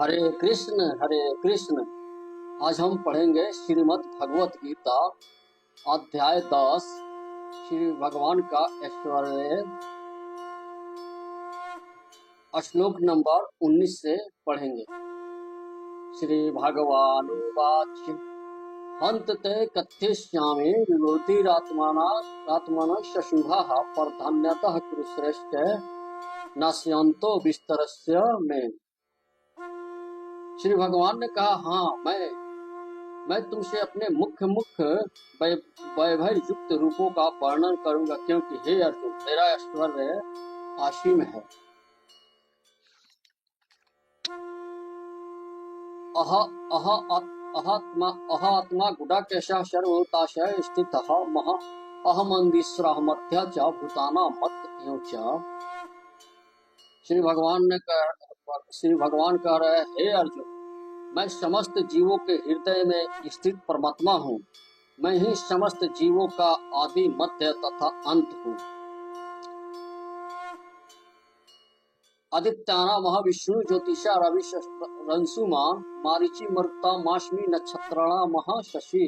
हरे कृष्ण। आज हम पढ़ेंगे श्रीमद् भगवत गीता अध्याय 10 श्री भगवान का ऐश्वर्य श्लोक नंबर 19 से पढ़ेंगे। श्री भगवान उवाच हन्त ते कथयिष्यामि विमूर्तिरात्मनः शशुभः परधन्यतः कुरुश्रेष्ठ नश्यन्तो विस्तरस्य मे। श्री भगवान ने कहा, हाँ, मैं तुमसे अपने मुख्य वैभव युक्त रूपों का वर्णन करूंगा, क्योंकि हे अर्जुन, मेरा ऐश्वर्य असीम है। अहात्मा गुडाकेशः सर्वभूताशय स्थितः महा अहमंदिस्रः मध्य च भूतानां मध्य एव च। श्री भगवान कह रहे, हे अर्जुन, मैं समस्त जीवों के हृदय में स्थित परमात्मा हूँ। मैं ही समस्त जीवों का आदि, मध्य तथा अंत हूँ। आदित्यानां महाविष्णु ज्योतिषा रविशंसुमान् मारीचि मरुता मास्मि नक्षत्राणां महाशशि।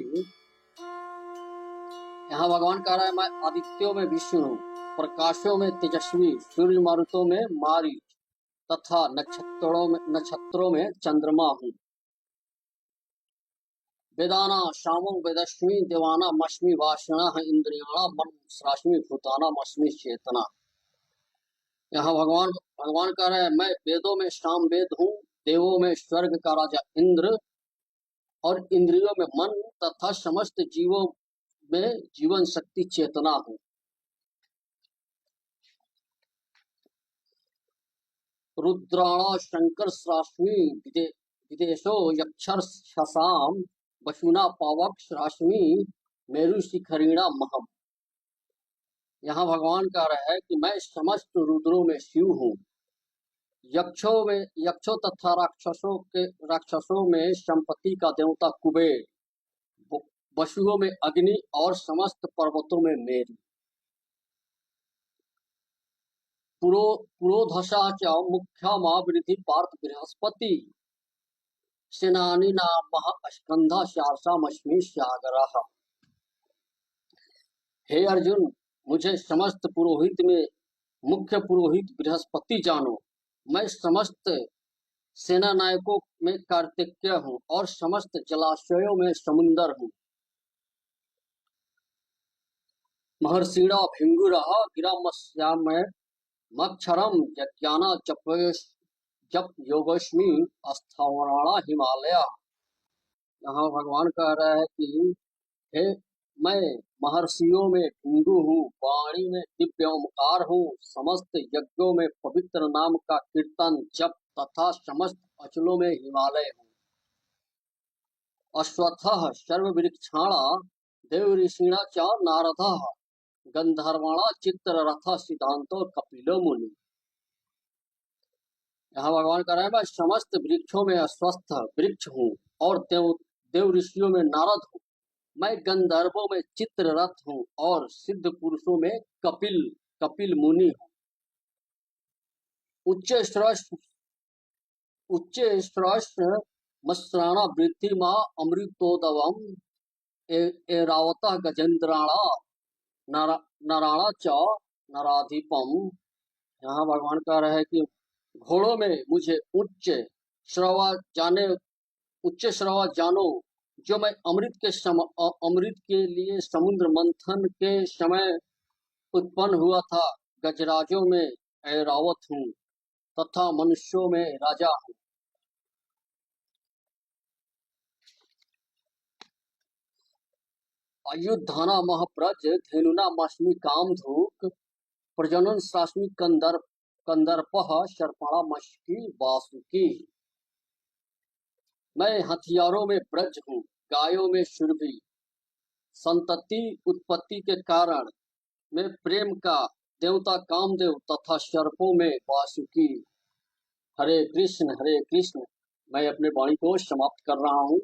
यहाँ भगवान कह रहा है, मैं आदित्यों में विष्णु हूँ, प्रकाशों में तेजस्वी, सूर्य मारुतों में मारीच तथा नक्षत्रों में चंद्रमा हूँ। वेदाना शामो वेदस्मि देवाना मस्मि वासना इंद्रियाणा मनस्रास्मि भूताना मस्मि चेतना। यहाँ भगवान कह रहे हैं, मैं वेदों में शाम वेद हूँ, देवों में स्वर्ग का राजा इंद्र और इंद्रियों में मन तथा समस्त जीवों में जीवन शक्ति चेतना हूँ। रुद्राणा शंकर श्रास्मि विदेशो यक्षरसाम वसुना पावक श्रास्मि मेरु शिखरिणा महम। यहाँ भगवान कह रहा है कि मैं समस्त रुद्रों में शिव हूँ, यक्षों तथा राक्षसों में संपत्ति का देवता कुबेर, वसुओं में अग्नि और समस्त पर्वतों में मेरु। पुरोधशा च मुख्या वृद्धि पार्थ बृहस्पति सेनानी नाम स्कंधा शारसामस्मि सागरः। हे अर्जुन, मुझे समस्त पुरोहित में मुख्य पुरोहित बृहस्पति जानो। मैं समस्त सेना नायकों में कार्तिकेय हूँ और समस्त जलाशयों में समुंदर हूँ। महर्षिणा भिंगुरः गिरामस्यामय मक्षरम यज्ञाना जप योगस्मि अस्थावराणा हिमालय। यहाँ भगवान कह रहा है कि हे, मैं महर्षियों में भिंगु हूँ, वाणी में दिव्य ओंकार हूँ, समस्त यज्ञों में पवित्र नाम का कीर्तन जप तथा समस्त अचलों में हिमालय हूँ। अश्वत्थः सर्ववृक्षाणा देव ऋषिणा च नारदः गंधर्वाणा चित्ररथः सिद्धांतो कपिलो मुनि। यहाँ भगवान कह रहे हैं, मैं समस्त वृक्षों में अश्वत्थ वृक्ष हूँ और देव ऋषियों में नारद हूँ। मैं गंधर्वों में चित्ररथ हूँ और सिद्ध पुरुषों में कपिल मुनि हूँ। उच्च श्रेष्ठ मस्त्राणा वृद्धिमा अमृतोदवम एरावतः गजेंद्राणा नराणा च नराधिपम। यहाँ भगवान कह रहे हैं कि घोड़ों में मुझे उच्च श्रवा जानो, जो मैं अमृत के लिए समुद्र मंथन के समय उत्पन्न हुआ था। गजराजों में ऐरावत हूँ तथा मनुष्यों में राजा हूँ। अयुद्धाना महप्रज धेनुना मस्मि कामधुक प्रजनन शास्मि कंदर्पः शर्पणा मस्मि वासुकी। मैं हथियारों में ब्रज हूँ, गायों में सुरभि, संतति उत्पत्ति के कारण मैं प्रेम का देवता कामदेव तथा सर्पों में वासुकी। हरे कृष्ण। मैं अपने वाणी को समाप्त कर रहा हूँ।